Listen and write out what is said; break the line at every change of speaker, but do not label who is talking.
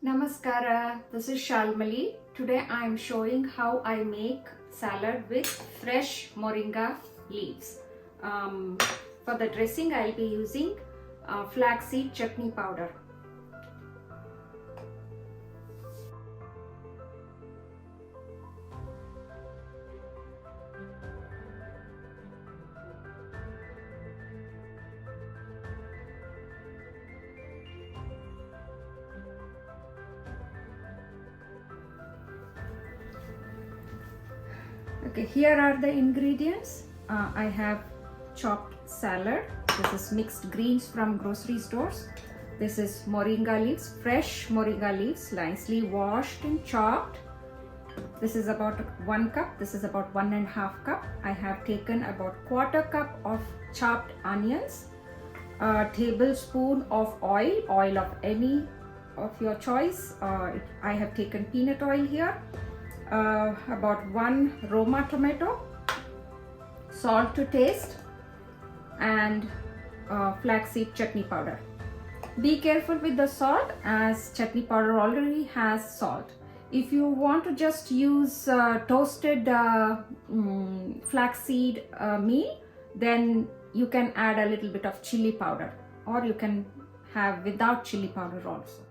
Namaskara, this is Shalmali. Today I am showing how I make salad with fresh moringa leaves. For the dressing I will be using flaxseed chutney powder. Okay, here are the ingredients. I have chopped salad. This is mixed greens from grocery stores. This is moringa leaves, fresh moringa leaves, nicely washed and chopped. This is about 1 cup. This is about 1.5 cup. I have taken about 1/4 cup of chopped onions, a tablespoon of oil of any of your choice. I have taken peanut oil here. About 1 Roma tomato, salt to taste, and flaxseed chutney powder. Be careful with the salt as chutney powder already has salt. If you want to just use toasted flaxseed meal, then you can add a little bit of chili powder, or you can have without chili powder also.